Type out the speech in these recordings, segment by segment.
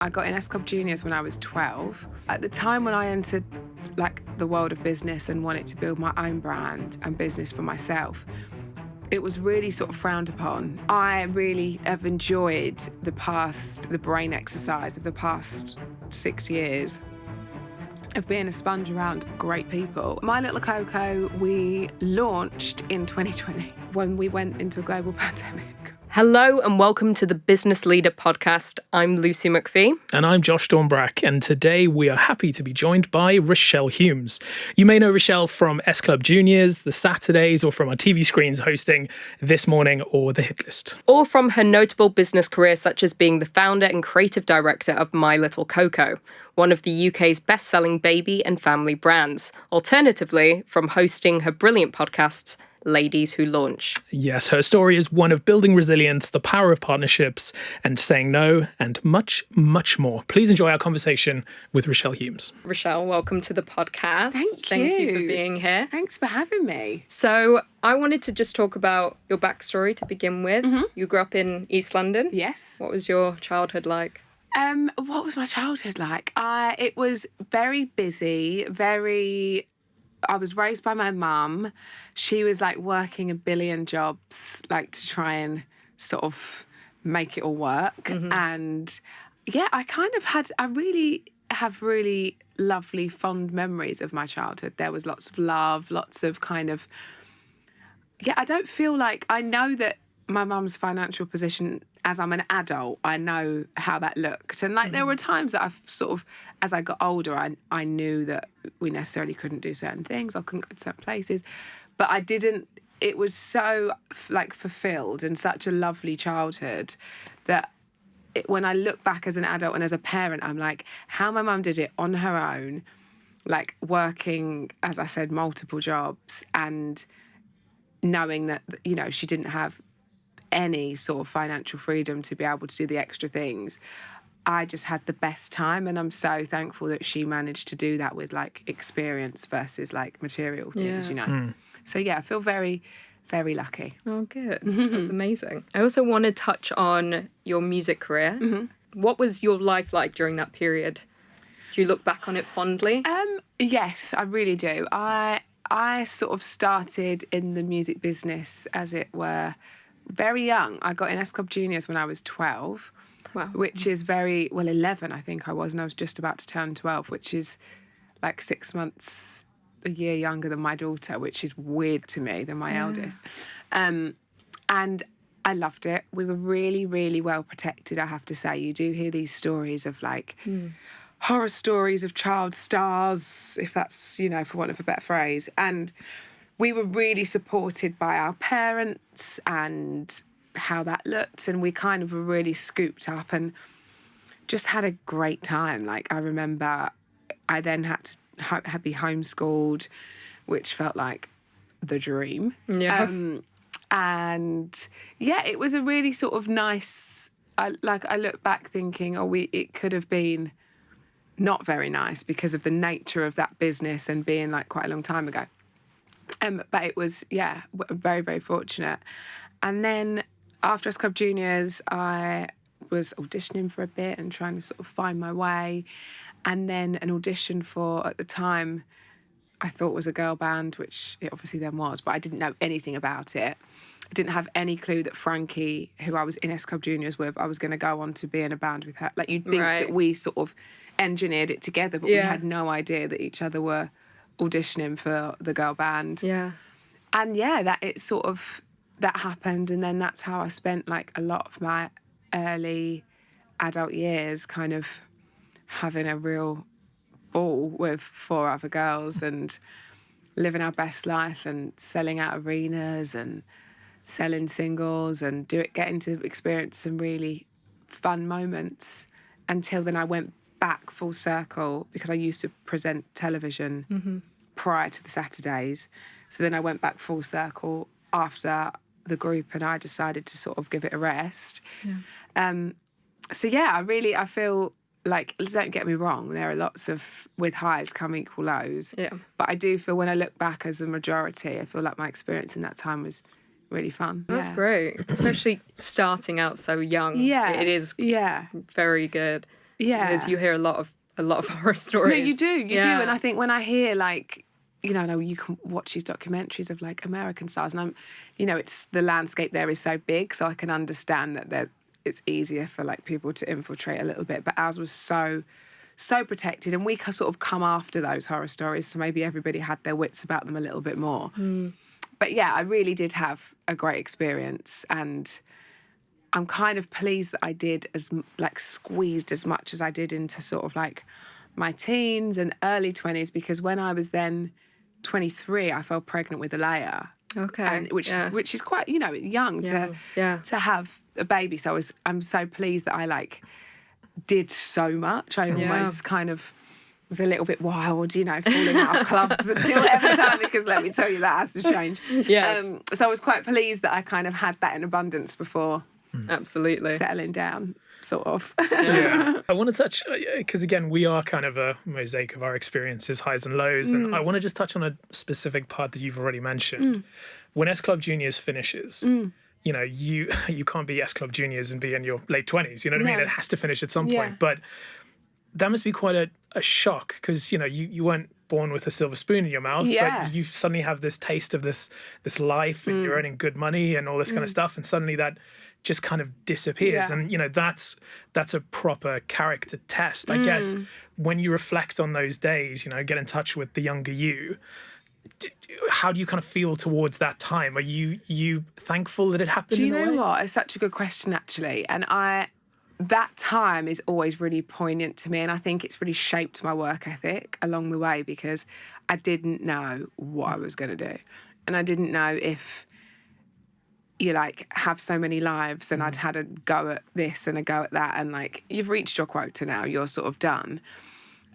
I got in S Club Juniors when I was 12. At the time when I entered the world of business and wanted to build my own brand and business for myself, it was really sort of frowned upon. I really have enjoyed the brain exercise of the past 6 years of being a sponge around great people. My Little Coco, we launched in 2020 when we went into a global pandemic. Hello and welcome to the Business Leader Podcast. I'm Lucy McPhee. And I'm Josh Dornbrack, and today we are happy to be joined by Rochelle Humes. You may know Rochelle from S Club Juniors, The Saturdays, or from our TV screens hosting This Morning or The Hit List. Or from her notable business career, such as being the founder and creative director of My Little Coco, one of the UK's best-selling baby and family brands. Alternatively, from hosting her brilliant podcasts, Ladies Who Launch. Yes, her story is one of building resilience, the power of partnerships, and saying no, and much, much more. Please enjoy our conversation with Rochelle Humes. Rochelle, welcome to the podcast. Thank you for being here. Thanks for having me. So I wanted to just talk about your backstory to begin with. Mm-hmm. You grew up in East London. Yes. What was your childhood like? What was my childhood like? It was very busy, I was raised by my mum. She was working a billion jobs, to try and sort of make it all work. Mm-hmm. And yeah, I really have really lovely, fond memories of my childhood. There was lots of love, lots of I don't feel like, I know that my mum's financial position, as I'm an adult, I know how that looked. And there were times that I've sort of, as I got older, I knew that we necessarily couldn't do certain things or couldn't go to certain places. But I didn't, it was so fulfilled and such a lovely childhood that when I look back as an adult and as a parent, I'm like, how my mum did it on her own, working, as I said, multiple jobs, and knowing that, she didn't have any sort of financial freedom to be able to do the extra things. I just had the best time, and I'm so thankful that she managed to do that with experience versus material things, So yeah, I feel very, very lucky. Oh, good. That's amazing. I also want to touch on your music career. Mm-hmm. What was your life like during that period? Do you look back on it fondly? Yes, I really do. I sort of started in the music business, as it were, very young. I got in S Club Juniors when I was 12. Wow. Which is 11 I think I was, and I was just about to turn 12, which is 6 months, a year younger than my daughter, which is weird to me, than my eldest. And I loved it. We were really, really well protected, I have to say. You do hear these stories of horror stories of child stars, if that's, for want of a better phrase. And we were really supported by our parents and how that looked, and we kind of were really scooped up and just had a great time. I remember I then had to be homeschooled, which felt like the dream. Yeah. And yeah, it was a really sort of nice, I look back thinking, it could have been not very nice because of the nature of that business and being quite a long time ago. But it was, very, very fortunate. And then after S Club Juniors, I was auditioning for a bit and trying to sort of find my way. And then an audition for, at the time, I thought was a girl band, which it obviously then was, but I didn't know anything about it. I didn't have any clue that Frankie, who I was in S Club Juniors with, I was going to go on to be in a band with her. You'd think that we sort of engineered it together, but we had no idea that each other were auditioning for the girl band. Yeah. And that happened, and then that's how I spent a lot of my early adult years kind of having a real ball with 4 other girls and living our best life and selling out arenas and selling singles and getting to experience some really fun moments, until then I went back full circle because I used to present television prior to the Saturdays. So then I went back full circle after the group, and I decided to sort of give it a rest. Yeah. I feel don't get me wrong, there are lots of, with highs come equal lows. Yeah. But I do feel, when I look back as a majority, I feel like my experience in that time was really fun. That's great, especially starting out so young. Yeah. It is very good. Because you hear a lot of horror stories. No, you do, and I think when I hear like, you know, you can watch these documentaries of like American stars, and it's the landscape there is so big, so I can understand that it's easier for like people to infiltrate a little bit. But ours was so protected, and we sort of come after those horror stories, so maybe everybody had their wits about them a little bit more. But yeah, I really did have a great experience, and I'm kind of pleased that I did squeezed as much as I did into sort of like my teens and early 20s, because when I was then 23, I fell pregnant with Alea. Okay. And which is quite, young to have a baby. So I'm so pleased that I like did so much. I almost kind of was a little bit wild, falling out of clubs until every time, because let me tell you, that has to change. Yes. So I was quite pleased that I kind of had that in abundance before absolutely settling down, sort of. Yeah. I want to touch, because again, we are kind of a mosaic of our experiences, highs and lows, and I want to just touch on a specific part that you've already mentioned. When S Club Juniors finishes, you can't be S Club Juniors and be in your late 20s, you know what I mean? It has to finish at some point. But that must be quite a shock, because, you weren't born with a silver spoon in your mouth, but you suddenly have this taste of this life, and you're earning good money and all this kind of stuff, and suddenly that just kind of disappears. And that's a proper character test, I guess. When you reflect on those days, get in touch with the younger you, how do you kind of feel towards that time? Are you thankful that it happened? Do you know what? It's such a good question, actually. And that time is always really poignant to me, and I think it's really shaped my work ethic along the way, because I didn't know what I was going to do, and I didn't know if you have so many lives, and I'd had a go at this and a go at that, and you've reached your quota now, you're sort of done.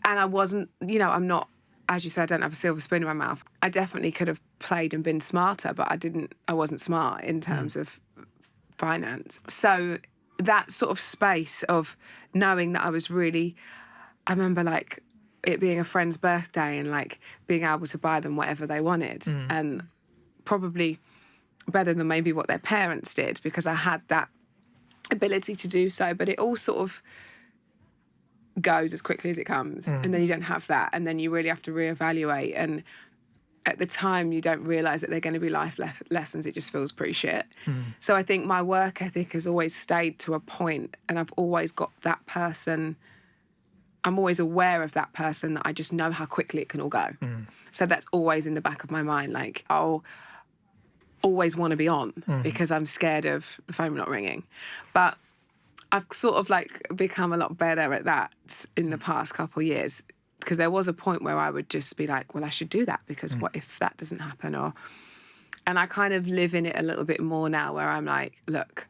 And I wasn't, I'm not, as you said, I don't have a silver spoon in my mouth. I definitely could have played and been smarter, but I wasn't smart in terms of finance. So that sort of space of knowing that I remember it being a friend's birthday and being able to buy them whatever they wanted, and probably better than maybe what their parents did, because I had that ability to do so. But it all sort of goes as quickly as it comes, and then you don't have that, and then you really have to reevaluate. And at the time, you don't realise that they're going to be life lessons. It just feels pretty shit. So I think my work ethic has always stayed to a point, and I've always got that person. I'm always aware of that person, that I just know how quickly it can all go. So that's always in the back of my mind. I'll always want to be on, because I'm scared of the phone not ringing. But I've sort of become a lot better at that in the past couple of years, because there was a point where I would just be like, well, I should do that, because what if that doesn't happen? And I kind of live in it a little bit more now, where I'm like, look,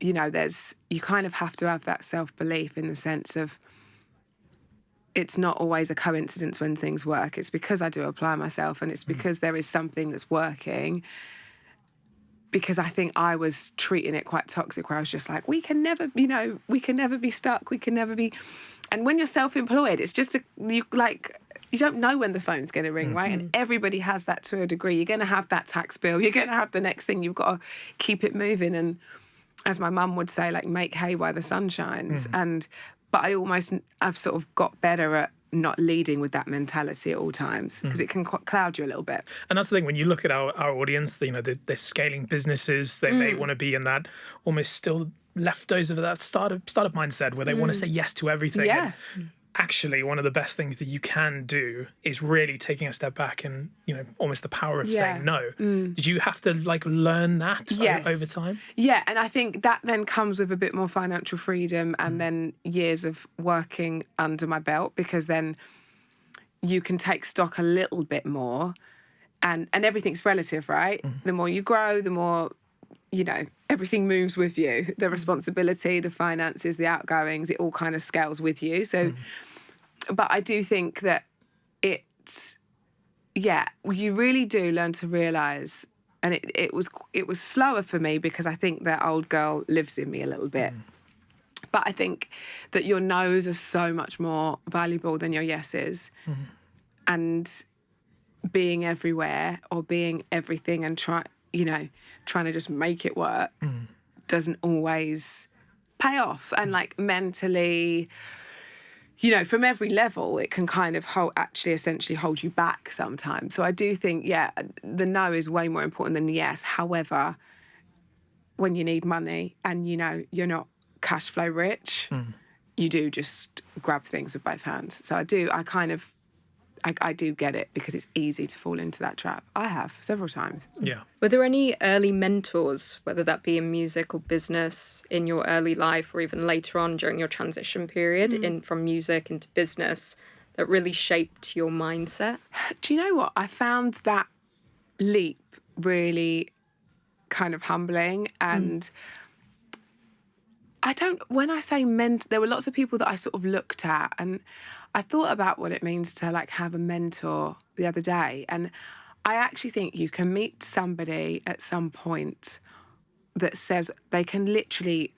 you kind of have to have that self-belief, in the sense of it's not always a coincidence when things work. It's because I do apply myself, and it's because there is something that's working. Because I think I was treating it quite toxic, where I was just like, we can never be stuck. We can never be. And when you're self-employed, it's just you don't know when the phone's going to ring, right? And everybody has that to a degree. You're going to have that tax bill. You're going to have the next thing. You've got to keep it moving. And as my mum would say, make hay while the sun shines. But I've sort of got better at not leading with that mentality at all times, because it can cloud you a little bit. And that's the thing, when you look at our audience, they're scaling businesses, they may want to be in that almost still leftovers of that startup mindset, where they want to say yes to everything. Yeah. And actually, one of the best things that you can do is really taking a step back, and almost the power of saying no. Did you have to learn that over time? Yeah, and I think that then comes with a bit more financial freedom, and then years of working under my belt, because then you can take stock a little bit more, and everything's relative, right? The more you grow, the more everything moves with you. The responsibility, the finances, the outgoings, it all kind of scales with you. So, but I do think that you really do learn to realise, and it was slower for me, because I think that old girl lives in me a little bit. But I think that your no's are so much more valuable than your yeses. And being everywhere, or being everything, and trying to just make it work, doesn't always pay off. And like mentally, you know, from every level, it can kind of essentially hold you back sometimes. So I do think, the no is way more important than the yes. However, when you need money and, you know, you're not cash flow rich, you do just grab things with both hands. So I do get it, because it's easy to fall into that trap. I have several times. Yeah. Were there any early mentors, whether that be in music or business, in your early life or even later on during your transition period from music into business, that really shaped your mindset? Do you know what? I found that leap really kind of humbling. And when I say there were lots of people that I sort of looked at, and I thought about what it means to like have a mentor the other day. And I actually think you can meet somebody at some point that says they can literally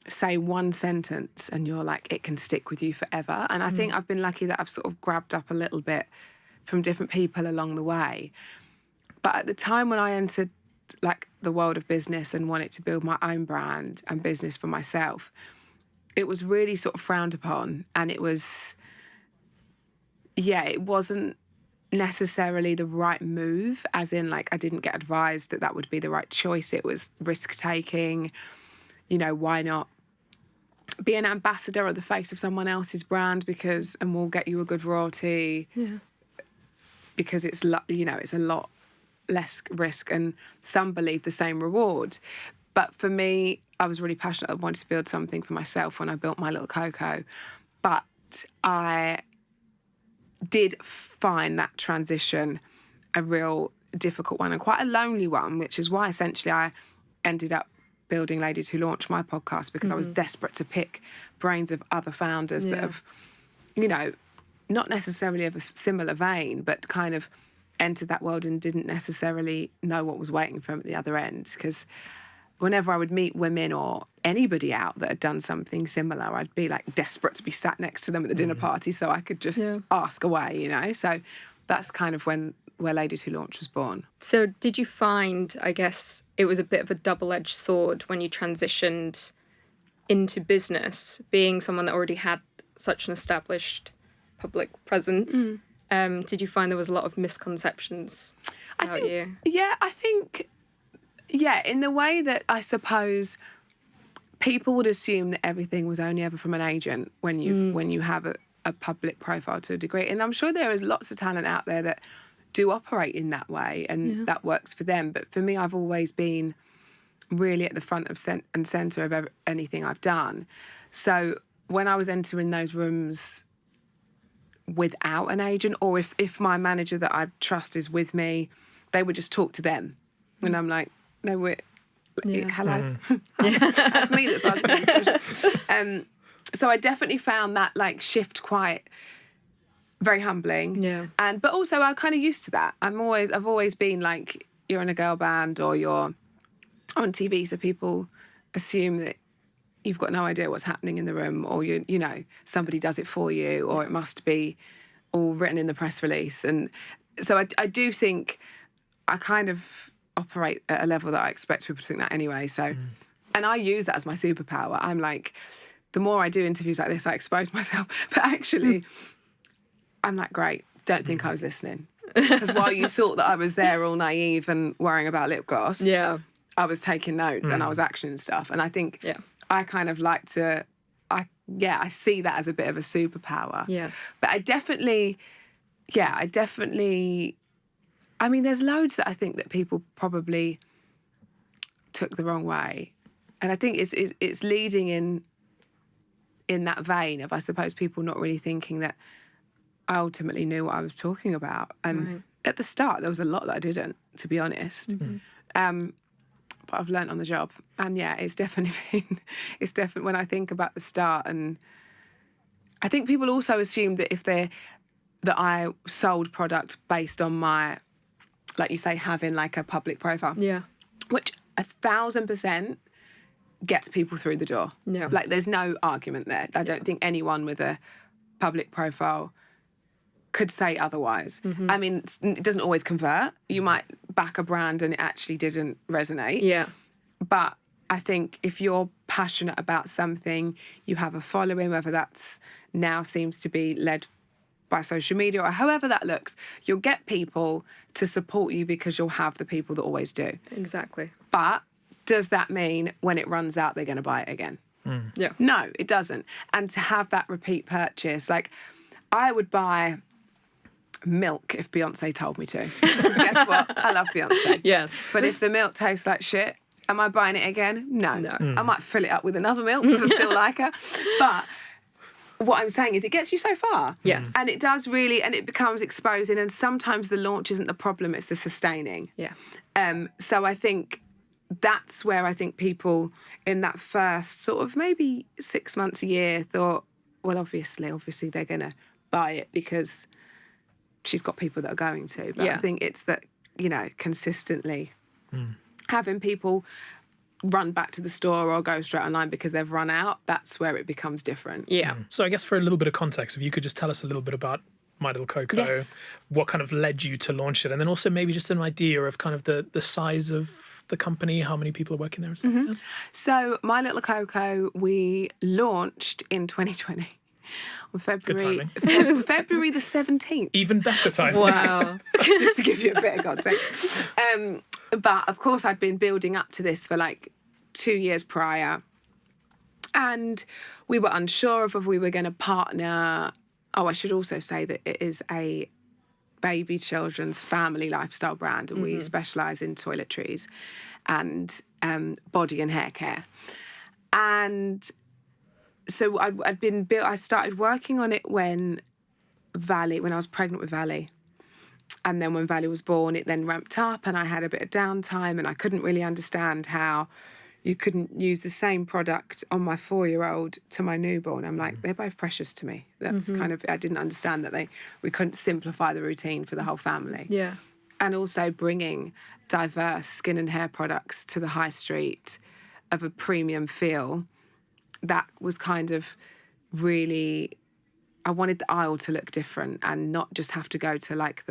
say one sentence and you're like, it can stick with you forever. And I think I've been lucky that I've sort of grabbed up a little bit from different people along the way. But at the time when I entered like the world of business and wanted to build my own brand and business for myself, it was really sort of frowned upon. And it was, it wasn't necessarily the right move, as in like I didn't get advised that would be the right choice. It was risk taking, you know, why not be an ambassador or the face of someone else's brand and we'll get you a good royalty because it's, you know, it's a lot less risk and some believe the same reward. But for me, I was really passionate. I wanted to build something for myself when I built my Little Coco. But I did find that transition a real difficult one and quite a lonely one, which is why essentially I ended up building Ladies Who Launch, my podcast, because I was desperate to pick brains of other founders that have, you know, not necessarily of a similar vein, but kind of entered that world and didn't necessarily know what was waiting for them at the other end. Because whenever I would meet women or anybody out that had done something similar, I'd be like desperate to be sat next to them at the dinner party so I could just ask away, you know. So that's kind of where Ladies Who Launch was born. So did you find, I guess, it was a bit of a double-edged sword when you transitioned into business, being someone that already had such an established public presence? Did you find there was a lot of misconceptions about you? Yeah, I think, in the way that I suppose people would assume that everything was only ever from an agent when you have a public profile to a degree. And I'm sure there is lots of talent out there that do operate in that way and that works for them. But for me, I've always been really at the front of and centre of anything I've done. So when I was entering those rooms without an agent, or if my manager that I trust is with me, they would just talk to them. And I'm like, no, hello. That's me that's asking these questions. So I definitely found that like shift quite very humbling. Yeah. But also I'm kind of used to that. I've always been like, you're in a girl band or you're on TV, so people assume that you've got no idea what's happening in the room, or you know, somebody does it for you, or it must be all written in the press release. And so I do think I kind of operate at a level that I expect people to think that anyway. So, and I use that as my superpower. I'm like, the more I do interviews like this, I expose myself. But actually, I'm like, great, don't think I was listening. Because while you thought that I was there all naive and worrying about lip gloss, I was taking notes and I was actioning stuff. And I think I kind of like to, I see that as a bit of a superpower. Yeah. But I definitely, I mean, there's loads that I think that people probably took the wrong way. And I think it's leading in that vein of, I suppose, people not really thinking that I ultimately knew what I was talking about. And at the start, there was a lot that I didn't, to be honest. But I've learnt on the job. And it's definitely when I think about the start. And I think people also assume that that I sold product based on my, like you say, having like a public profile. Yeah. Which 1,000% gets people through the door. Yeah. Like there's no argument there. I don't think anyone with a public profile could say otherwise. I mean, it doesn't always convert. You might back a brand and it actually didn't resonate. Yeah. But I think if you're passionate about something, you have a following, whether that's now seems to be led by social media or however that looks, you'll get people to support you because you'll have the people that always do. Exactly. But does that mean when it runs out, they're going to buy it again? Yeah. No, it doesn't. And to have that repeat purchase, like I would buy milk if Beyonce told me to. Because guess what? I love Beyonce. Yes. But if the milk tastes like shit, am I buying it again? No. I might fill it up with another milk because I still like her. But what I'm saying is it gets you so far. Yes. And it does really, and it becomes exposing. And sometimes the launch isn't the problem, it's the sustaining. Yeah. So I think that's where I think people in that first sort of maybe 6 months, a year thought, well, obviously they're going to buy it because she's got people that are going to. But I think it's that, consistently having people run back to the store or go straight online because they've run out, that's where it becomes different. Yeah. So I guess for a little bit of context, if you could just tell us a little bit about My Little Coco, Yes. what kind of led you to launch it, and then also maybe just an idea of kind of the size of the company, how many people are working there and stuff. Yeah. So My Little Coco, we launched in 2020 on February. It was February the 17th. Even better time. Wow. Just to give you a bit of context. But of course, I'd been building up to this for like 2 years prior. And we were unsure of if we were going to partner. Oh, I should also say that it is a baby children's family lifestyle brand, and we specialise in toiletries and body and hair care. And so I started working on it when I was pregnant with Valley. And then when Valley was born, it then ramped up and I had a bit of downtime and I couldn't really understand how you couldn't use the same product on my 4-year-old to my newborn. I'm like, they're both precious to me. That's kind of, I didn't understand that we couldn't simplify the routine for the whole family. Yeah. And also bringing diverse skin and hair products to the high street of a premium feel. That was kind of really, I wanted the aisle to look different and not just have to go to like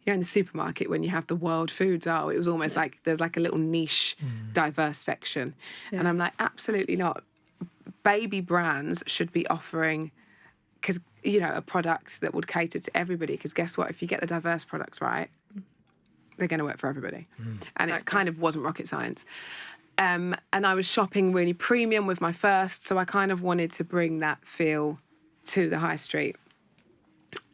in the supermarket when you have the world foods aisle. It was almost like there's like a little niche, diverse section. Yeah. And I'm like, absolutely not. Baby brands should be offering, because, a product that would cater to everybody. Because guess what? If you get the diverse products right, they're going to work for everybody. And it kind of wasn't rocket science. And I was shopping really premium with my first, so I kind of wanted to bring that feel to the high street.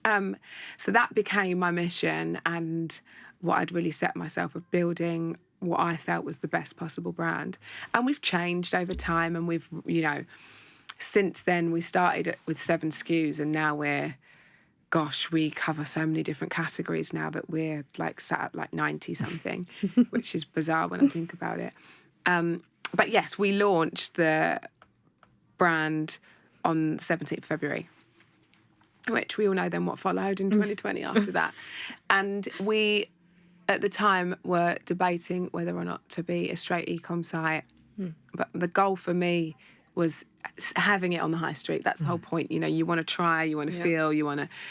So that became my mission and what I'd really set myself of building what I felt was the best possible brand. And we've changed over time, and we've, since then we started with 7 SKUs and now we cover so many different categories now that we're like sat at like 90 something, which is bizarre when I think about it. But yes, we launched the brand on 17th February, which we all know then what followed in 2020 after that. And we, at the time, were debating whether or not to be a straight e-com site. But the goal for me was having it on the high street. That's the whole point. You want to try, you want to feel,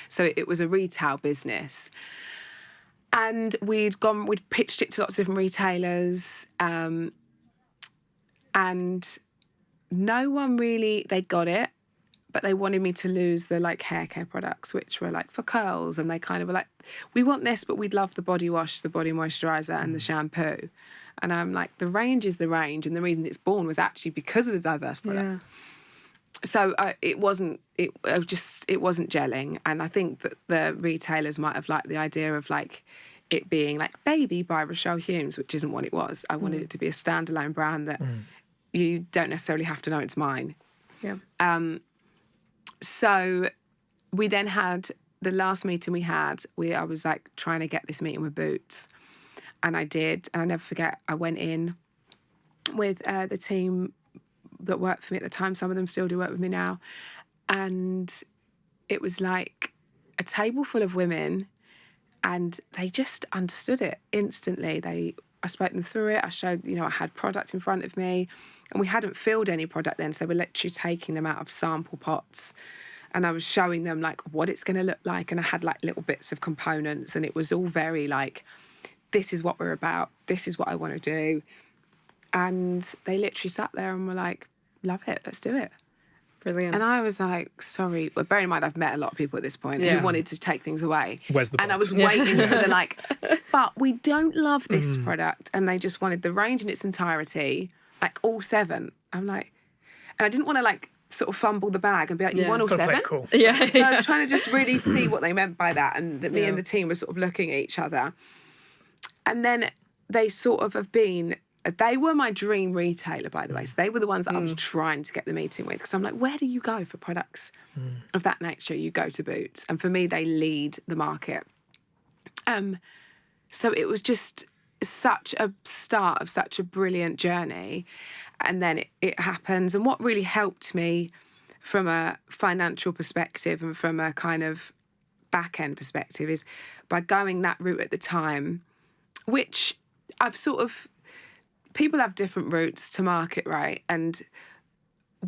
so it was a retail business. And we'd pitched it to lots of different retailers. And no one really, they got it, but they wanted me to lose the like hair care products, which were like for curls. And they kind of were like, we want this, but we'd love the body wash, the body moisturiser and the shampoo. And I'm like, the range is the range. And the reason it's born was actually because of the diverse products. Yeah. So it wasn't gelling. And I think that the retailers might have liked the idea of like it being like Baby by Rochelle Humes, which isn't what it was. I wanted it to be a standalone brand that you don't necessarily have to know it's mine. Yeah. So we then had the last meeting we had. I was like trying to get this meeting with Boots, and I did. And I never forget. I went in with the team that worked for me at the time. Some of them still do work with me now, and it was like a table full of women, and they just understood it instantly. I spoke them through it. I showed, I had product in front of me, and we hadn't filled any product then. So we're literally taking them out of sample pots, and I was showing them like what it's going to look like. And I had like little bits of components, and it was all very like, this is what we're about. This is what I want to do. And they literally sat there and were like, love it, let's do it. Brilliant. And I was like, sorry. Well, bearing in mind, I've met a lot of people at this point who wanted to take things away. Where's the box? And I was waiting for the like, but we don't love this product. And they just wanted the range in its entirety, like all 7. I'm like, and I didn't want to like sort of fumble the bag and be like, you want all 7? Cool. Yeah. So I was trying to just really see what they meant by that. And that me and the team were sort of looking at each other. And then they sort of have been... They were my dream retailer, by the way. So they were the ones that I was trying to get the meeting with. Because I'm like, where do you go for products of that nature? You go to Boots. And for me, they lead the market. So it was just such a start of such a brilliant journey. And then it happens. And what really helped me from a financial perspective and from a kind of back-end perspective is by going that route at the time, which I've sort of... People have different routes to market, right? And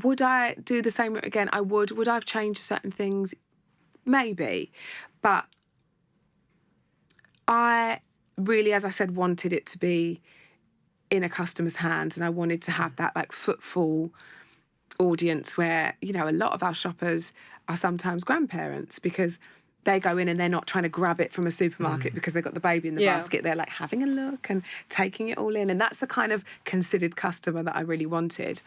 would I do the same route again? I would. Would I have changed certain things? Maybe. But I really, as I said, wanted it to be in a customer's hands, and I wanted to have that like footfall audience where, you know, a lot of our shoppers are sometimes grandparents because they go in and they're not trying to grab it from a supermarket because they've got the baby in the basket. They're like having a look and taking it all in. And that's the kind of considered customer that I really wanted.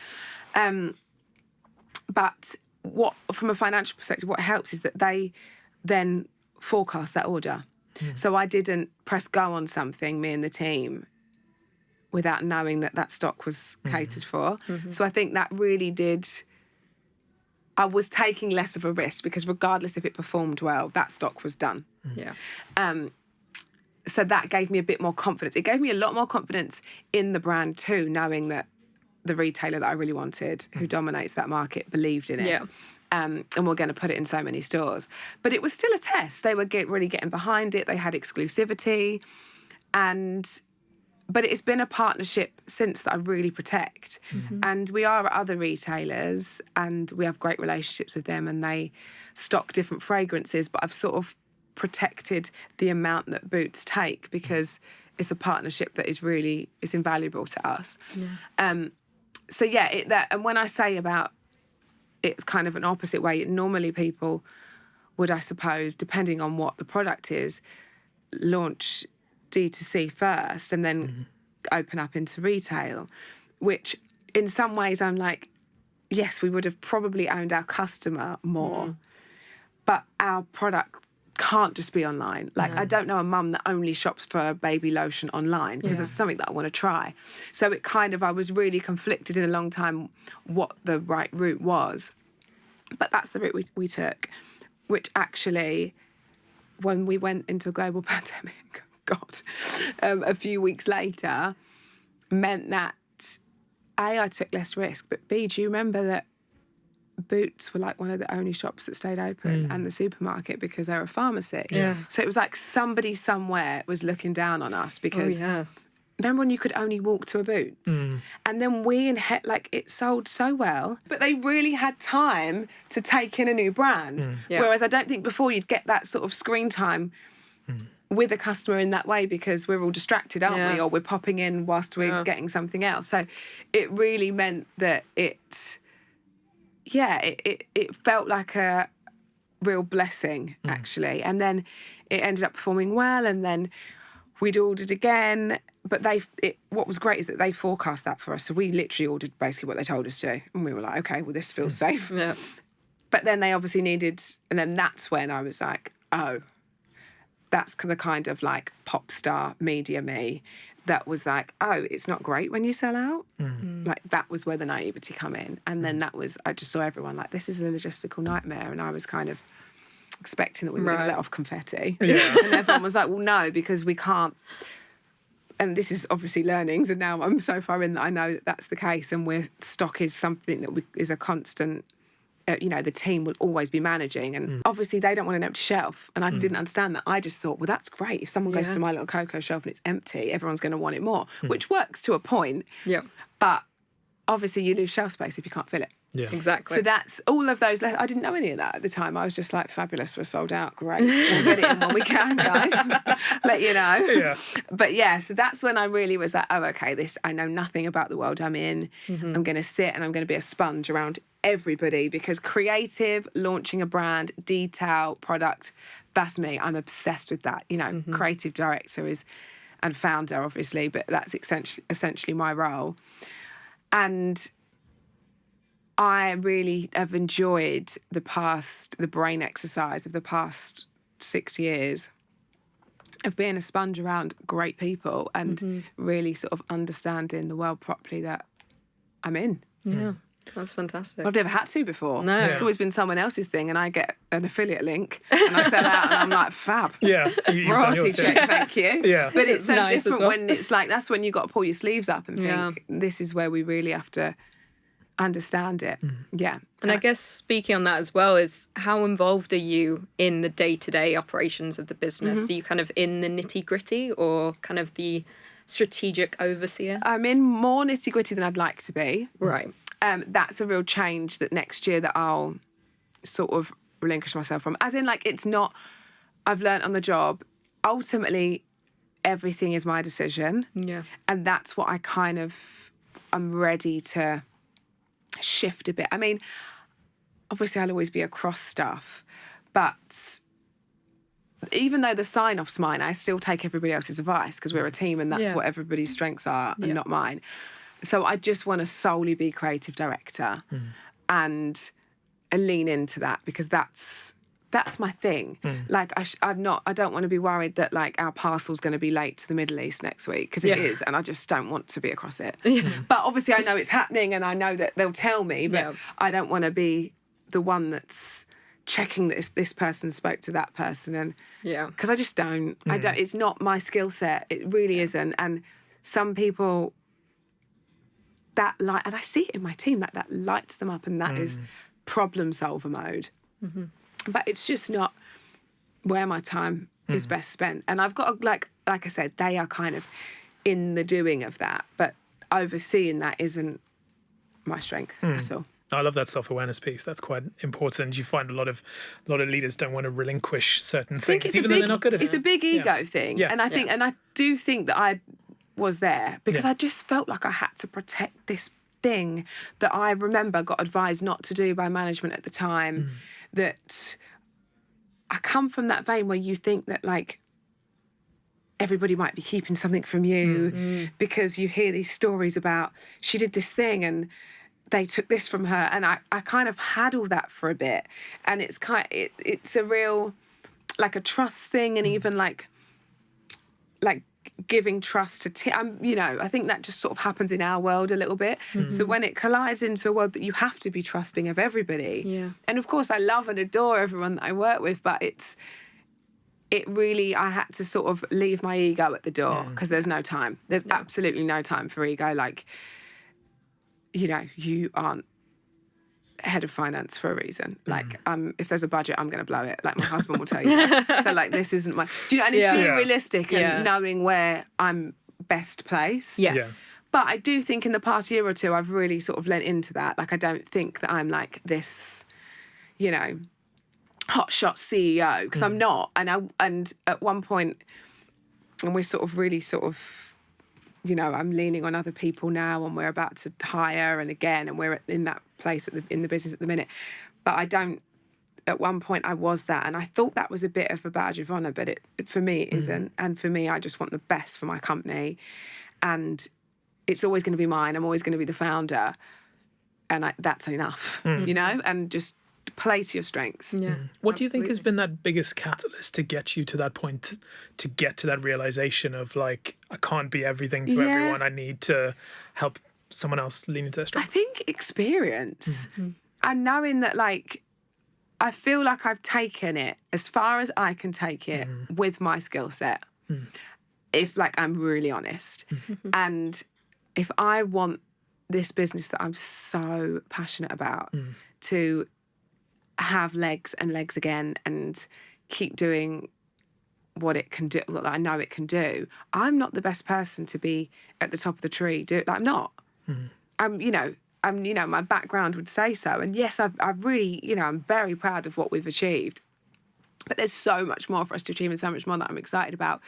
But what, from a financial perspective, what helps is that they then forecast that order. So I didn't press go on something, me and the team, without knowing that that stock was catered for. So I think that really did... I was taking less of a risk because regardless if it performed well, that stock was done. Yeah. So that gave me a bit more confidence. It gave me a lot more confidence in the brand too, knowing that the retailer that I really wanted, who dominates that market, believed in it. Yeah. And we're going to put it in so many stores. But it was still a test. They were really getting behind it. They had exclusivity. But it's been a partnership since that I really protect. And we are at other retailers and we have great relationships with them and they stock different fragrances, but I've sort of protected the amount that Boots take because it's a partnership that is really, it's invaluable to us. And when I say about it's kind of an opposite way, normally people would, I suppose, depending on what the product is, launch D2C first and then open up into retail, which in some ways I'm like, yes, we would have probably owned our customer more, but our product can't just be online. Like, I don't know a mum that only shops for baby lotion online because it's something that I want to try. So it kind of, I was really conflicted in a long time what the right route was. But that's the route we took, which actually, when we went into a global pandemic, a few weeks later, meant that A, I took less risk, but B, do you remember that Boots were like one of the only shops that stayed open and the supermarket because they're a pharmacy. So it was like somebody somewhere was looking down on us because remember when you could only walk to a Boots? And then it sold so well, but they really had time to take in a new brand. Whereas I don't think before you'd get that sort of screen time with a customer in that way because we're all distracted, aren't we? Or we're popping in whilst we're getting something else. So it really meant that it felt like a real blessing, actually. And then it ended up performing well, and then we'd ordered again. But what was great is that they forecast that for us. So we literally ordered basically what they told us to. And we were like, okay, well, this feels safe. But then they obviously needed, and then that's when I was like, oh, that's the kind of like pop star media me that was like, oh, it's not great when you sell out. Like that was where the naivety come in. And then I just saw everyone like, this is a logistical nightmare. And I was kind of expecting that we were going to let off confetti. And everyone was like, well, no, because we can't. And this is obviously learnings. And now I'm so far in that I know that that's the case. And stock is something that is a constant, the team will always be managing. And obviously they don't want an empty shelf. And I didn't understand that. I just thought, well, that's great. If someone goes to my Little Coco shelf and it's empty, everyone's going to want it more, which works to a point. But obviously you lose shelf space if you can't fill it. Yeah. Exactly. So that's all of those. I didn't know any of that at the time. I was just like, fabulous, we're sold out. Great. We'll get it in when we can, guys. Let you know. Yeah. But yeah, so that's when I really was like, oh, okay, I know nothing about the world I'm in. I'm going to sit and I'm going to be a sponge around everybody, because creative, launching a brand, detail, product, that's me. I'm obsessed with that. You know, creative director and founder, obviously, but that's essentially my role. And I really have enjoyed the brain exercise of the past 6 years of being a sponge around great people and really sort of understanding the world properly that I'm in. Yeah, that's fantastic. I've never had to before. No. It's always been someone else's thing, and I get an affiliate link and I sell out and I'm like, fab. Yeah. You've done Royalty yours, check, thank you. Yeah. But it's so Nice as different well. when it's like, that's when you got to pull your sleeves up and Yeah. think, this is where we really have to understand it. Yeah. And I guess speaking on that as well is, how involved are you in the day-to-day operations of the business? Are you kind of in the nitty-gritty or kind of the strategic overseer? I'm in more nitty-gritty than I'd like to be. Right. That's a real change that next year that I'll sort of relinquish myself from. As in, like, it's not, I've learnt on the job, ultimately everything is my decision. Yeah. And that's what I'm ready to shift a bit. I mean, obviously I'll always be across stuff, but even though the sign-off's mine, I still take everybody else's advice, because we're a team and that's what everybody's strengths are and not mine. So I just want to solely be creative director and lean into that, because that's my thing. Like, I don't want to be worried that, like, our parcel's going to be late to the Middle East next week, because it is, and I just don't want to be across it. But obviously I know it's happening and I know that they'll tell me, but I don't want to be the one that's checking that this person spoke to that person, and because I just don't. It's not my skill set. It really isn't. And some people and I see it in my team, that lights them up, and that is problem solver mode. But it's just not where my time is best spent. And I've got, like I said, they are kind of in the doing of that, but overseeing that isn't my strength at all. I love that self-awareness piece. That's quite important. You find a lot of leaders don't want to relinquish certain things, even though they're not good at it. It's a big ego thing. Yeah. And I do think that I was there because I just felt like I had to protect this thing that I remember got advised not to do by management at the time. That I come from that vein where you think that, like, everybody might be keeping something from you because you hear these stories about she did this thing and they took this from her, and I kind of had all that for a bit, and it's a real, like, a trust thing, and even like giving trust to I think that just sort of happens in our world a little bit. So when it collides into a world that you have to be trusting of everybody, and of course I love and adore everyone that I work with, but I had to sort of leave my ego at the door, because there's no time. There's absolutely no time for ego. Like, you aren't head of finance for a reason. Like, if there's a budget, I'm going to blow it. Like, my husband will tell you that. So, like, this isn't my... Do you know? And it's being realistic and knowing where I'm best placed. Yes. But I do think in the past year or two, I've really sort of lent into that. Like, I don't think that I'm like this, hotshot CEO, because I'm not. And at one point, and we're sort of really sort of, I'm leaning on other people now, and we're about to hire, and we're in that place in the business at the minute. But at one point I was that, and I thought that was a bit of a badge of honour, but for me it isn't. And for me, I just want the best for my company, and it's always going to be mine. I'm always going to be the founder, and that's enough, and just play to your strengths. Yeah. What do you think has been that biggest catalyst to get you to that point, to get to that realization of, like, I can't be everything to everyone. I need to help someone else lean into their strength? I think experience and knowing that, like, I feel like I've taken it as far as I can take it with my skill set. If, like, I'm really honest. And if I want this business that I'm so passionate about to have legs and legs again and keep doing what it can do, what I know it can do, I'm not the best person to be at the top of the tree. I'm not. I'm my background would say so. And yes, I've really, I'm very proud of what we've achieved. But there's so much more for us to achieve and so much more that I'm excited about.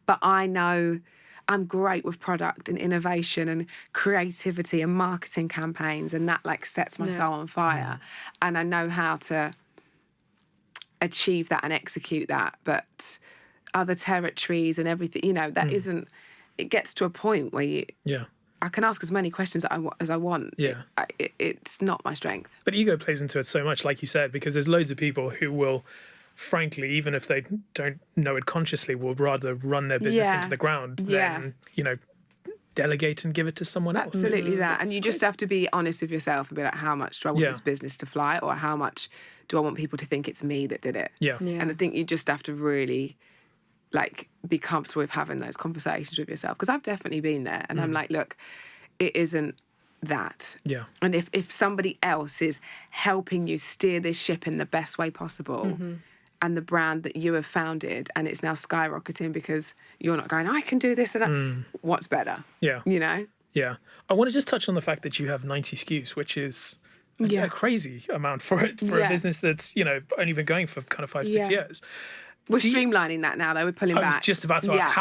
But I know I'm great with product and innovation and creativity and marketing campaigns, and that like sets my soul on fire. And I know how to achieve that and execute that. But other territories and everything, that isn't, it gets to a point where I can ask as many questions as I want. Yeah. It's not my strength. But ego plays into it so much, like you said, because there's loads of people who will, frankly, even if they don't know it consciously, will rather run their business into the ground than, delegate and give it to someone else. Absolutely that. And you just have to be honest with yourself and be like, how much do I want this business to fly, or how much do I want people to think it's me that did it? Yeah. And I think you just have to really be comfortable with having those conversations with yourself. Because I've definitely been there. And I'm like, look, it isn't that. Yeah. And if somebody else is helping you steer this ship in the best way possible, and the brand that you have founded, and it's now skyrocketing because you're not going, I can do this and that, what's better? Yeah. Yeah. I want to just touch on the fact that you have 90 SKUs, which is a crazy amount for a business that's, only been going for kind of 5-6 years. We're streamlining that now, though. We're pulling back. I was just about to ask,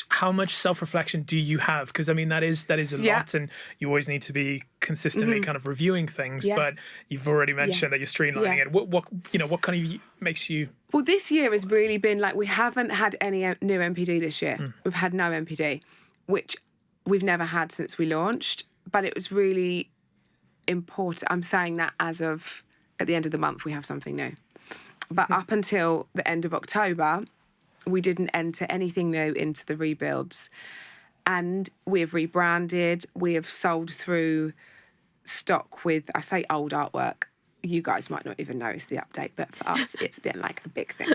how much self-reflection do you have? Because, that is a lot, and you always need to be consistently kind of reviewing things, but you've already mentioned that you're streamlining it. What kind of makes you... Well, this year has really been we haven't had any new MPD this year. We've had no MPD, which we've never had since we launched, but it was really important. I'm saying that as of at the end of the month, we have something new. But up until the end of October, we didn't enter anything new into the rebuilds. And we have rebranded. We have sold through stock with, I say old artwork. You guys might not even notice the update, but for us, it's been like a big thing.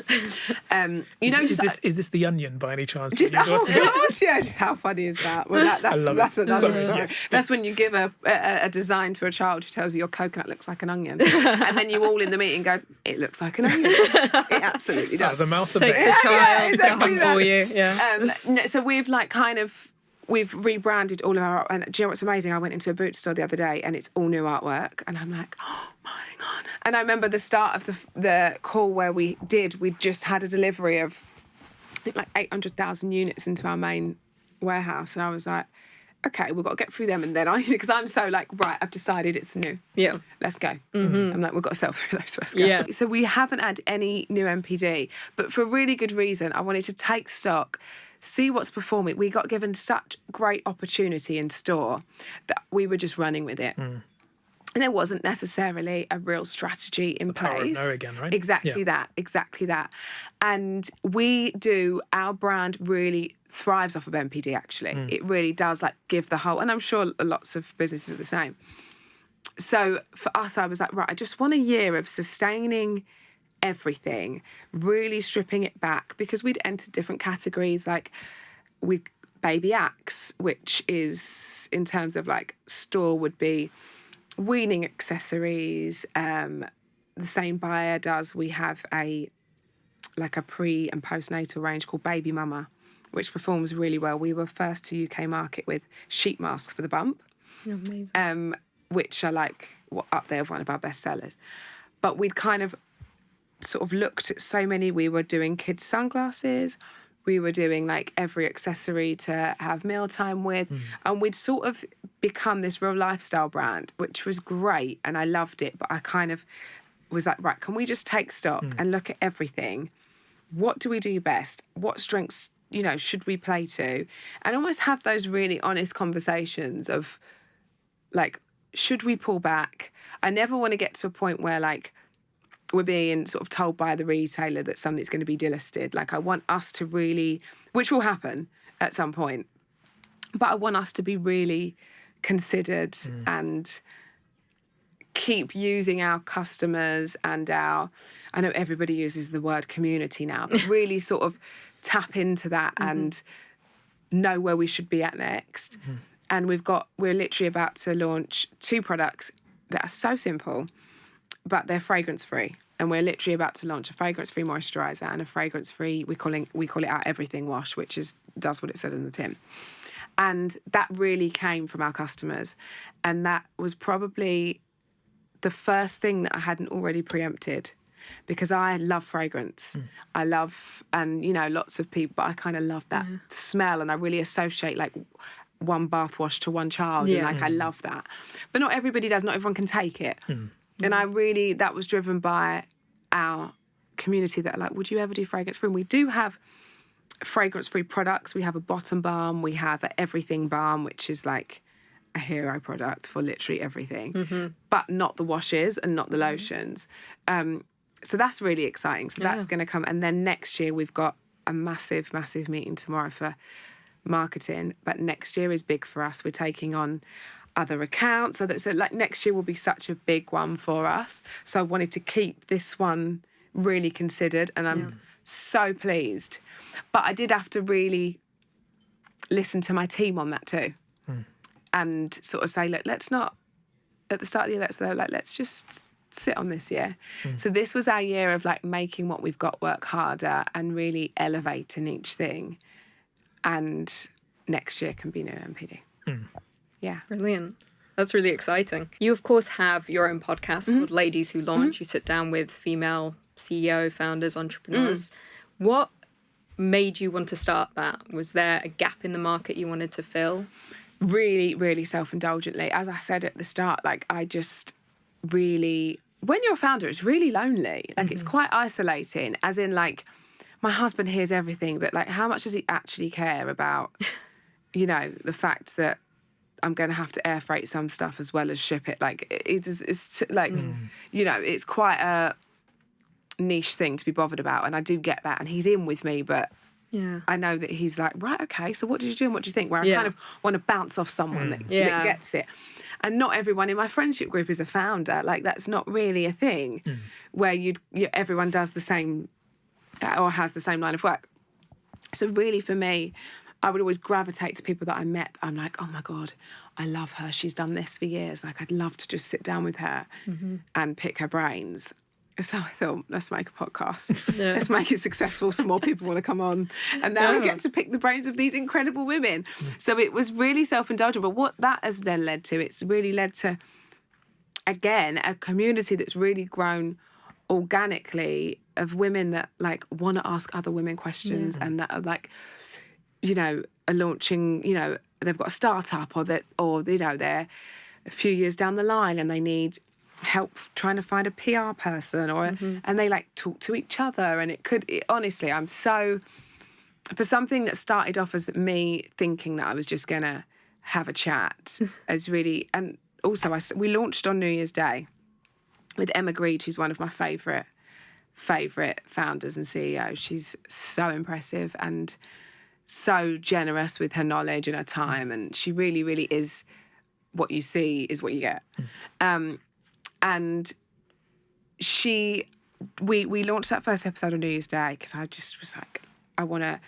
Is this The Onion by any chance? Just, God, how funny is that? Well, that's another story. That's when you give a design to a child who tells you your coconut looks like an onion. And then you all in the meeting go, it looks like an onion. It absolutely does. The mouth of Takes a child to humble you. So we've we've rebranded all of our, and do you know what's amazing? I went into a boot store the other day and it's all new artwork, and I'm like, oh my God. And I remember the start of the call where we just had a delivery of, I think 800,000 units into our main warehouse. And I was like, okay, we've got to get through them. And then because I'm so right, I've decided it's new. Yeah. Let's go. I'm like, we've got to sell through those. Let's go. Yeah. So we haven't had any new MPD, but for a really good reason. I wanted to take stock, see what's performing. We got given such great opportunity in store that we were just running with it. And there wasn't necessarily a real strategy in place. Power of no again, right? Exactly that. And our brand really thrives off of MPD, actually. It really does give the whole, and I'm sure lots of businesses are the same. So for us, I was like, right, I just want a year of sustaining everything, really stripping it back, because we'd entered different categories, with Baby Axe, which is, in terms of store, would be weaning accessories. The same buyer does. We have a pre and postnatal range called Baby Mama, which performs really well. We were first to UK market with sheet masks for the bump. Amazing. Which are up there with one of our best sellers. But we'd kind of sort of looked at so many. We were doing kids' sunglasses. We were doing every accessory to have mealtime with. And we'd sort of become this real lifestyle brand, which was great. And I loved it. But I kind of was like, right, can we just take stock and look at everything? What do we do best? What strengths, should we play to? And almost have those really honest conversations of should we pull back? I never want to get to a point where we're being sort of told by the retailer that something's going to be delisted. I want us to really, which will happen at some point, but I want us to be really considered and keep using our customers and I know everybody uses the word community now, but really sort of tap into that and know where we should be at next. And we're literally about to launch 2 products that are so simple, but they're fragrance-free. And we're literally about to launch a fragrance-free moisturiser and a fragrance-free, we call it our everything wash, which does what it said in the tin. And that really came from our customers. And that was probably the first thing that I hadn't already preempted, because I love fragrance. I love, and lots of people, but I kind of love that smell, and I really associate like one bath wash to one child, and like I love that. But not everybody does. Not everyone can take it. And that was driven by our community that are like, would you ever do fragrance free? And we do have fragrance free products. We have a bottom balm. We have an everything balm, which is like a hero product for literally everything, but not the washes and not the lotions. So that's really exciting. So that's going to come. And then next year we've got a massive, massive meeting tomorrow for marketing. But next year is big for us. We're taking on other accounts. So like next year will be such a big one for us. So I wanted to keep this one really considered, and I'm so pleased. But I did have to really listen to my team on that too. And sort of say, look, let's not, at the start of the year, let's just sit on this year. So this was our year of like making what we've got work harder and really elevating each thing. And next year can be new MPD. Yeah. Brilliant. That's really exciting. You, of course, have your own podcast called Ladies Who Launch. You sit down with female CEO, founders, entrepreneurs. What made you want to start that? Was there a gap in the market you wanted to fill? Really, really self-indulgently. As I said at the start, like I just really, when you're a founder, it's really lonely. Like it's quite isolating, as in like my husband hears everything, but like how much does he actually care about, the fact that I'm going to have to air freight some stuff as well as ship it. Like it's like, it's quite a niche thing to be bothered about. And I do get that. And he's in with me, but I know that he's like, right, okay, so what did you do and what do you think? Where I kind of want to bounce off someone that gets it. And not everyone in my friendship group is a founder. Like that's not really a thing where everyone does the same or has the same line of work. So really for me, I would always gravitate to people that I met. I'm like, oh my God, I love her. She's done this for years. Like I'd love to just sit down with her and pick her brains. So I thought, let's make a podcast. Let's make it successful so more people want to come on. And now I get to pick the brains of these incredible women. So it was really self-indulgent. But what that has then led to, it's really led to, again, a community that's really grown organically of women that like want to ask other women questions and that are like, are launching, they've got a startup or they're a few years down the line and they need help trying to find a PR person and they like talk to each other. And honestly, I'm so, for something that started off as me thinking that I was just going to have a chat as really, and also we launched on New Year's Day with Emma Greed, who's one of my favourite founders and CEOs. She's so impressive and so generous with her knowledge and her time. And she really, really is, what you see is what you get. And we launched that first episode on New Year's Day because I just was like, I want to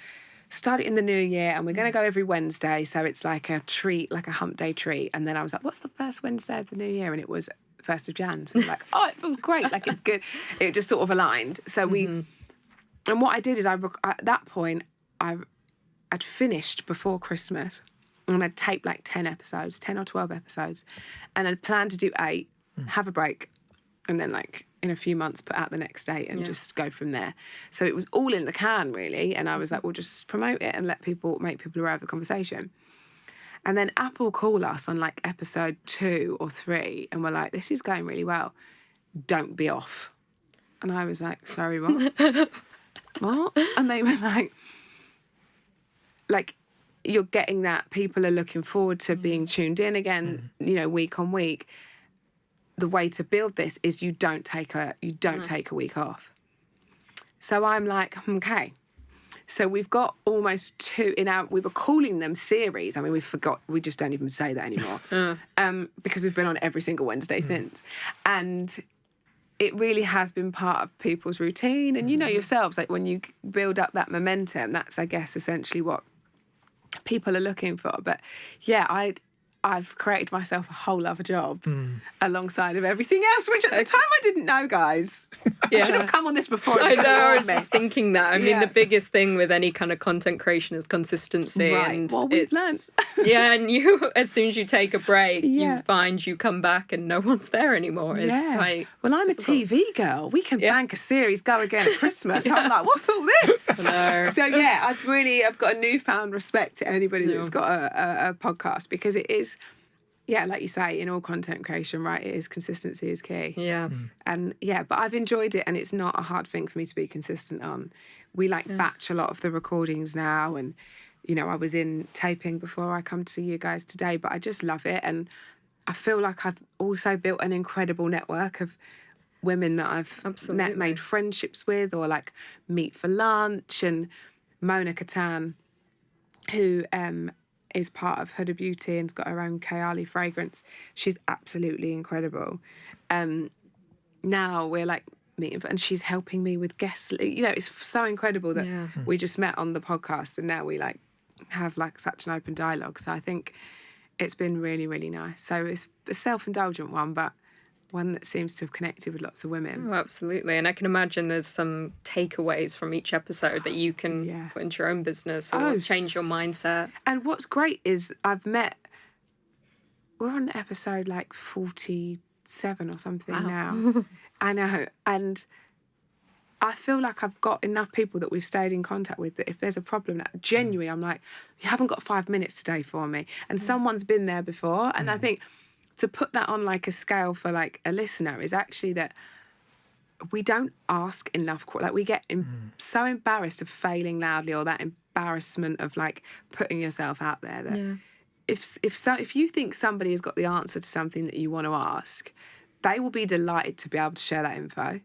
start it in the new year and we're going to go every Wednesday. So it's like a treat, like a hump day treat. And then I was like, what's the first Wednesday of the new year? And it was 1st of Jan. So we're like, oh, it feels great. Like it's good. It just sort of aligned. So and what I did is at that point, I'd finished before Christmas and I'd taped like 10 or 12 episodes. And I'd planned to do 8. Have a break, and then like in a few months put out the next day and just go from there. So it was all in the can really, and I was like, we'll just promote it and make people aware of the conversation. And then Apple call us on like episode 2 or 3 and we're like, this is going really well, don't be off. And I was like, sorry, what? What? And they were like you're getting that people are looking forward to being tuned in again, week on week. The way to build this is you don't take a week off. So I'm like, okay. So we've got almost 2 we were calling them series. I mean, we just don't even say that anymore. Because we've been on every single Wednesday since. And it really has been part of people's routine. And yourselves, like when you build up that momentum, that's, I guess, essentially what people are looking for. But yeah, I've created myself a whole other job alongside of everything else, which at the time I didn't know, guys. I should have come on this before. I know, I was just thinking that. I mean, the biggest thing with any kind of content creation is consistency. Right. And well, we've learned. Yeah, and you, as soon as you take a break, you find you come back and no one's there anymore. It's quite well, I'm difficult. A TV girl. We can bank a series, go again at Christmas. I'm like, what's all this? So yeah, I've got a newfound respect to anybody that's got a podcast, because it is, like you say, in all content creation, right? It is consistency is key. Yeah. And but I've enjoyed it, and it's not a hard thing for me to be consistent on. We batch a lot of the recordings now, and I was in taping before I come to see you guys today, but I just love it, and I feel like I've also built an incredible network of women that I've made friendships with, or like meet for lunch. And Mona Katan, who is part of Huda Beauty and's got her own Kayali fragrance. She's absolutely incredible. Now we're like meeting, and she's helping me with guests. It's so incredible that we just met on the podcast, and now we have such an open dialogue. So I think it's been really, really nice. So it's a self-indulgent one, but one that seems to have connected with lots of women. Oh, absolutely. And I can imagine there's some takeaways from each episode that you can put into your own business or change your mindset. And what's great is we're on episode 47 or something now. I know. And I feel like I've got enough people that we've stayed in contact with that if there's a problem, genuinely, I'm like, you haven't got 5 minutes today for me. And someone's been there before. And I think to put that on a scale for a listener is actually that we don't ask enough. We get so embarrassed of failing loudly, or that embarrassment of putting yourself out there, that if you think somebody has got the answer to something that you want to ask, they will be delighted to be able to share that info.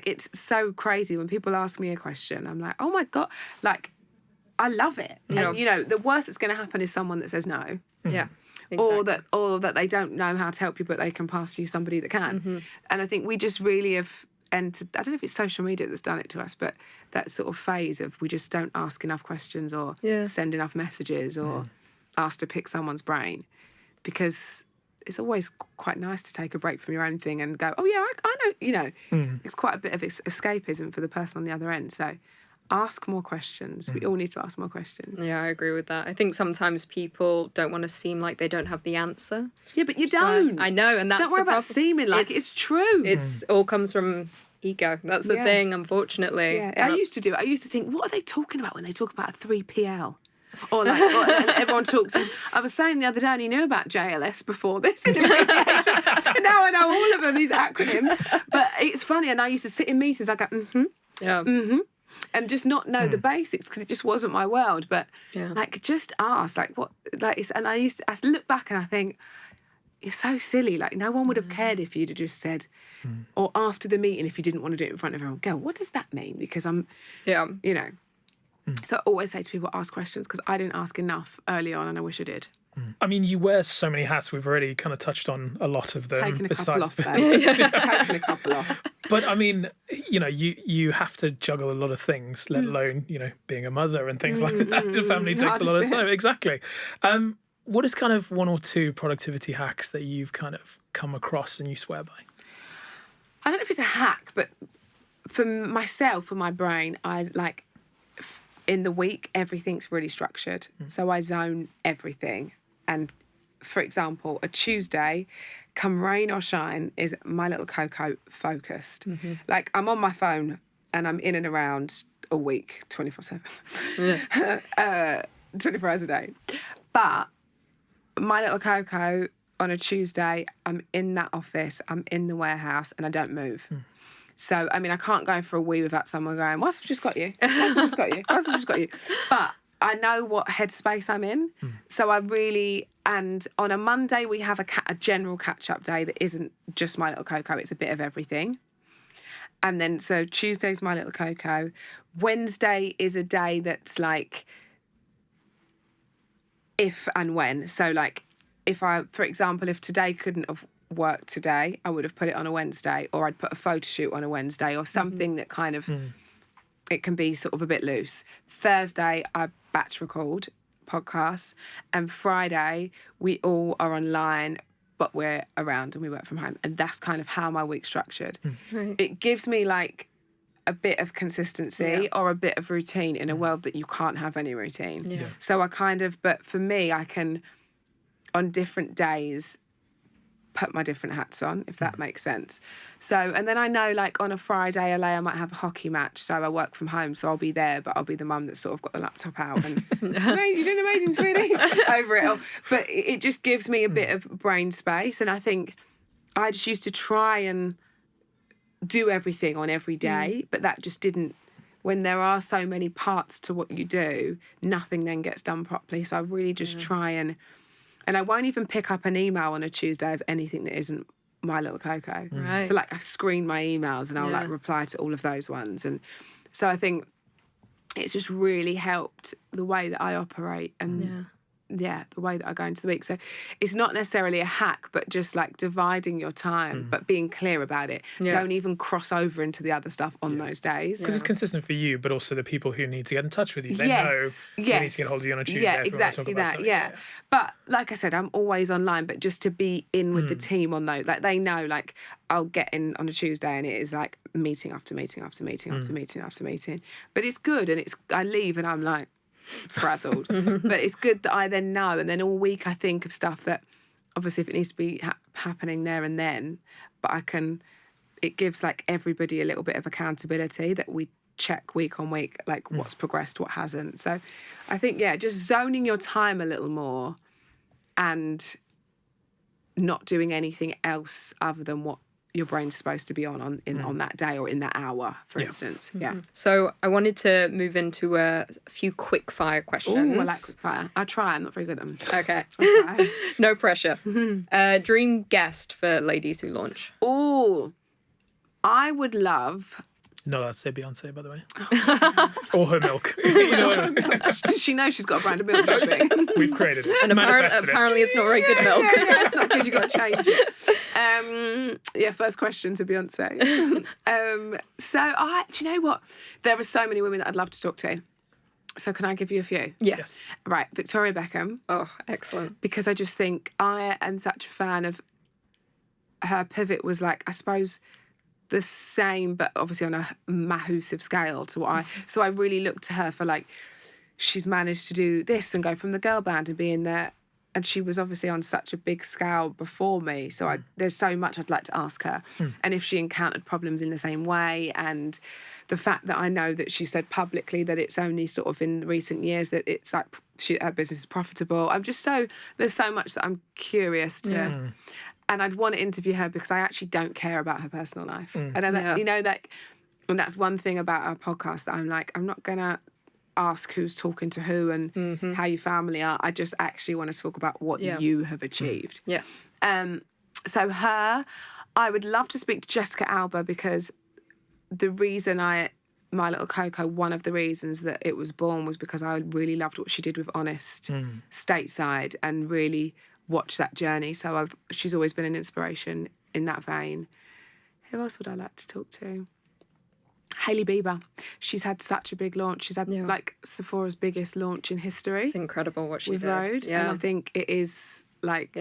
It's so crazy when people ask me a question. I'm like, oh my God, I love it. And the worst that's going to happen is someone that says no. Yeah. Exactly. Or that they don't know how to help you, but they can pass you somebody that can. And I think we just really have entered, I don't know if it's social media that's done it to us, but that sort of phase of we just don't ask enough questions, or send enough messages, or ask to pick someone's brain, because it's always quite nice to take a break from your own thing and go, oh yeah, I know, it's quite a bit of escapism for the person on the other end. So ask more questions. We all need to ask more questions. Yeah, I agree with that. I think sometimes people don't want to seem like they don't have the answer. Yeah, but you don't. I know, and that's don't worry the problem. About seeming like it's true. It's all comes from ego. That's the thing, unfortunately. Yeah, I used to think, what are they talking about when they talk about a 3PL? Or and everyone talks. And I was saying the other day, I only knew about JLS before this. And now I know all of them, these acronyms. But it's funny, and I used to sit in meetings, I go, and just not know the basics, because it just wasn't my world. But just ask, what, and I look back and I think, you're so silly. No one would have cared if you'd have just said, or after the meeting, if you didn't want to do it in front of everyone, go, what does that mean? Because So I always say to people, ask questions, because I didn't ask enough early on, and I wish I did. I mean, you wear so many hats. We've already kind of touched on a lot of them. Taking a couple off, taking a couple off. But I mean, you have to juggle a lot of things, let alone, being a mother and things like that. The family takes a lot of time. Exactly. What is kind of one or two productivity hacks that you've kind of come across and you swear by? I don't know if it's a hack, but for myself, for my brain, I in the week, everything's really structured. So I zone everything. And for example, a Tuesday, come rain or shine, is My Little Coco focused. I'm on my phone and I'm in and around all week, 24/7, 24 hours a day. But My Little Coco on a Tuesday, I'm in that office, I'm in the warehouse, and I don't move. So, I mean, I can't go for a wee without someone going, whilst I've just got you, whilst I've just got you, whilst I've just got you. But I know what headspace I'm in. So and on a Monday, we have a general catch-up day that isn't just My Little Coco, it's a bit of everything. And then, so Tuesday's My Little Coco. Wednesday is a day that's if and when. So, for example, if today couldn't have worked today, I would have put it on a Wednesday, or I'd put a photo shoot on a Wednesday, or something that kind of, it can be sort of a bit loose. Thursday, I batch record. podcasts, and Friday we all are online, but we're around and we work from home. And that's kind of how my week's structured. Right. It gives me like a bit of consistency or a bit of routine in a world that you can't have any routine. Yeah. So but for me, I can, on different days, put my different hats on, if that makes sense. So, and then I know like on a Friday, I might have a hockey match, so I work from home, so I'll be there, but I'll be the mum that's sort of got the laptop out and, "Mate, you're doing amazing, sweetie," over it all. But it just gives me a bit of brain space, and I think I just used to try and do everything on every day, but that just didn't, when there are so many parts to what you do, nothing then gets done properly. So I really just try and I won't even pick up an email on a Tuesday of anything that isn't My Little Coco. Right. So like I've screened my emails and I'll like reply to all of those ones. And so I think it's just really helped the way that I operate and the way that I go into the week. So it's not necessarily a hack, but just like dividing your time, but being clear about it. Don't even cross over into the other stuff on those days. Because it's consistent for you, but also the people who need to get in touch with you. They know they need to get hold of you on a Tuesday. Yeah, exactly that. Yeah. But like I said, I'm always online, but just to be in with the team on those, like they know, like I'll get in on a Tuesday and it is like meeting after meeting after meeting after meeting after meeting. But it's good, and I leave and I'm like frazzled. But it's good that I then know, and then all week I think of stuff that obviously if it needs to be happening there and then, but it gives like everybody a little bit of accountability that we check week on week, like what's progressed, what hasn't. So I think, just zoning your time a little more and not doing anything else other than what your brain's supposed to be on that day or in that hour, for instance. Yeah. So I wanted to move into a few quick fire questions. Oh, I like quick fire. I'll try. I'm not very good at them. Okay. I'll try. No pressure. Dream guest for Ladies Who Launch. Oh, I would love... Not allowed to say Beyonce, by the way. Or her milk. You know, Does she know she's got a brand of milk? we've created it. And apparently it's not very good milk. Yeah, it's not good. You've got to change it. First question to Beyonce. Do you know what? There are so many women that I'd love to talk to. So can I give you a few? Yes. Right, Victoria Beckham. Oh, excellent. Because I just think I am such a fan of her pivot was like, I suppose, the same, but obviously on a massive scale to what so I really look to her for like, she's managed to do this and go from the girl band and be in there. And she was obviously on such a big scale before me. So there's so much I'd like to ask her. And if she encountered problems in the same way, and the fact that I know that she said publicly that it's only sort of in recent years that it's like her business is profitable. There's so much that I'm curious to... And I'd want to interview her because I actually don't care about her personal life. I know that, and that's one thing about our podcast that I'm like, I'm not going to ask who's talking to who and how your family are. I just actually want to talk about what you have achieved. Yes. So I would love to speak to Jessica Alba because the reason My Little Coco, one of the reasons that it was born was because I really loved what she did with Honest stateside and really watch that journey. So she's always been an inspiration in that vein. Who else would I like to talk to? Hailey Bieber. She's had such a big launch. She's had like Sephora's biggest launch in history. It's incredible what she with did. Rode. And I think it is like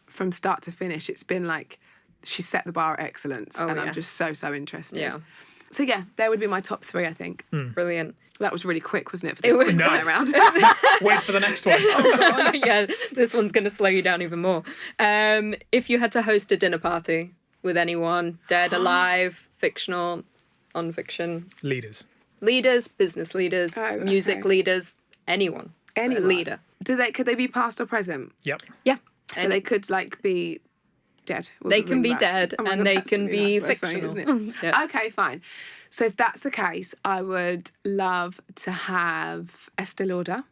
from start to finish, it's been like she set the bar at excellence. And I'm just so interested. Yeah. So there would be my top 3, I think. Brilliant. That was really quick, wasn't it? For this quick fire round. Wait for the next one. Yeah, this one's going to slow you down even more. If you had to host a dinner party with anyone, dead, alive, fictional, non-fiction. Leaders, business leaders, music leaders, anyone. A leader. Could they be past or present? Yep. Yeah. So they could like be dead. They can be dead and they can be fictional. Isn't it? Okay, fine. So if that's the case, I would love to have Estee Lauder.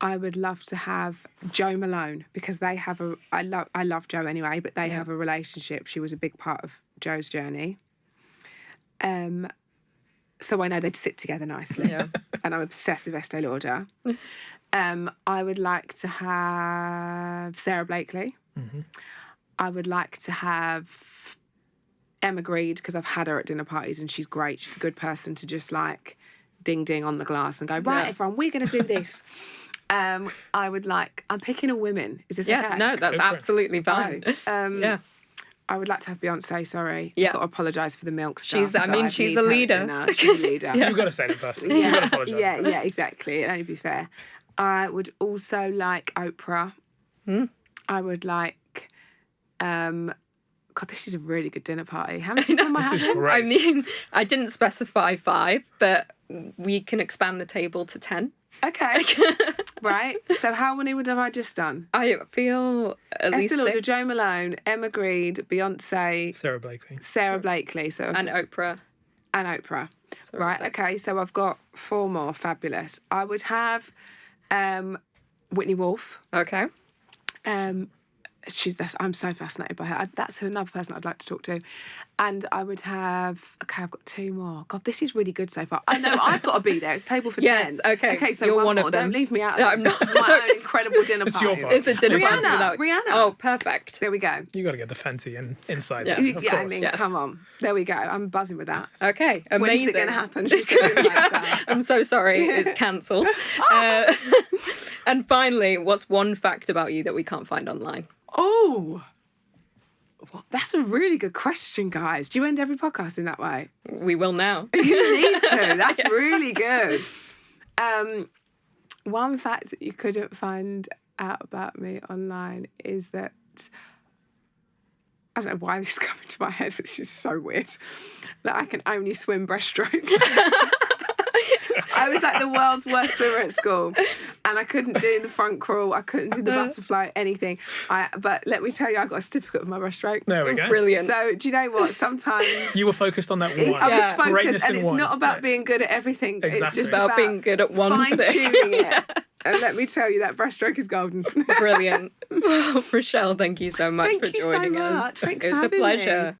I would love to have Jo Malone because they have I love Jo anyway, but they have a relationship. She was a big part of Jo's journey. So I know they'd sit together nicely. Yeah. And I'm obsessed with Estee Lauder. I would like to have Sarah Blakely. I would like to have Emma Grede because I've had her at dinner parties and she's great. She's a good person to just like ding ding on the glass and go, right, everyone, we're going to do this. I would like, I'm picking all women. Is this okay? No, that's absolutely fine. I would like to have Beyonce, sorry. Yeah. I've got to apologise for the milk stuff. She's a leader. She's a leader. You've got to say it first. You've got to apologise. Yeah, exactly. It'd only be fair. I would also like Oprah. I would like, God, this is a really good dinner party. How many people am I having? Great. I mean, I didn't specify 5, but we can expand the table to 10. Okay. Right. So how many would have I just done? I feel at least Estée Lauder, 6. Jo Malone, Emma Green, Beyonce, Sarah Blakely. So and Oprah. And Oprah. So Right. 6. Okay. So I've got 4 more. Fabulous. I would have Whitney Wolf. Okay. I'm so fascinated by her. That's another person I'd like to talk to. And I would have, I've got 2 more. God, this is really good so far. I know I've got to be there. It's table for 10. Yes, okay. Okay, so You're one of more. them. Don't leave me out. No, of I'm this. not. This is my own incredible dinner It's party. your party. It's a dinner party without... Rihanna. Oh, perfect. There we go. You got to get the Fenty inside. Yeah. There, Yeah, of I course. mean, Yes. come on. There we go. I'm buzzing with that. Okay, amazing. When's it going to happen? Should we say it like that? I'm so sorry. It's cancelled. And finally, what's one fact about you that we can't find online? Oh, that's a really good question, guys. Do you end every podcast in that way? We will now. You need to. That's really good. One fact that you couldn't find out about me online is that, I don't know why this is coming to my head, but this is so weird, that I can only swim breaststroke. I was like the world's worst swimmer at school, and I couldn't do the front crawl, I couldn't do the butterfly, anything. But let me tell you, I got a certificate of my breaststroke. There we go. Brilliant. So do you know what? Sometimes You were focused on that one. I was focused, Greatness and in it's one. not about Yeah. being good at everything. It's Exactly. just About being good at one fine thing. tuning it. And let me tell you, that breaststroke is golden. Brilliant. Rochelle, thank you so much for Thank you so joining us. much. Thanks for It was a having pleasure. me.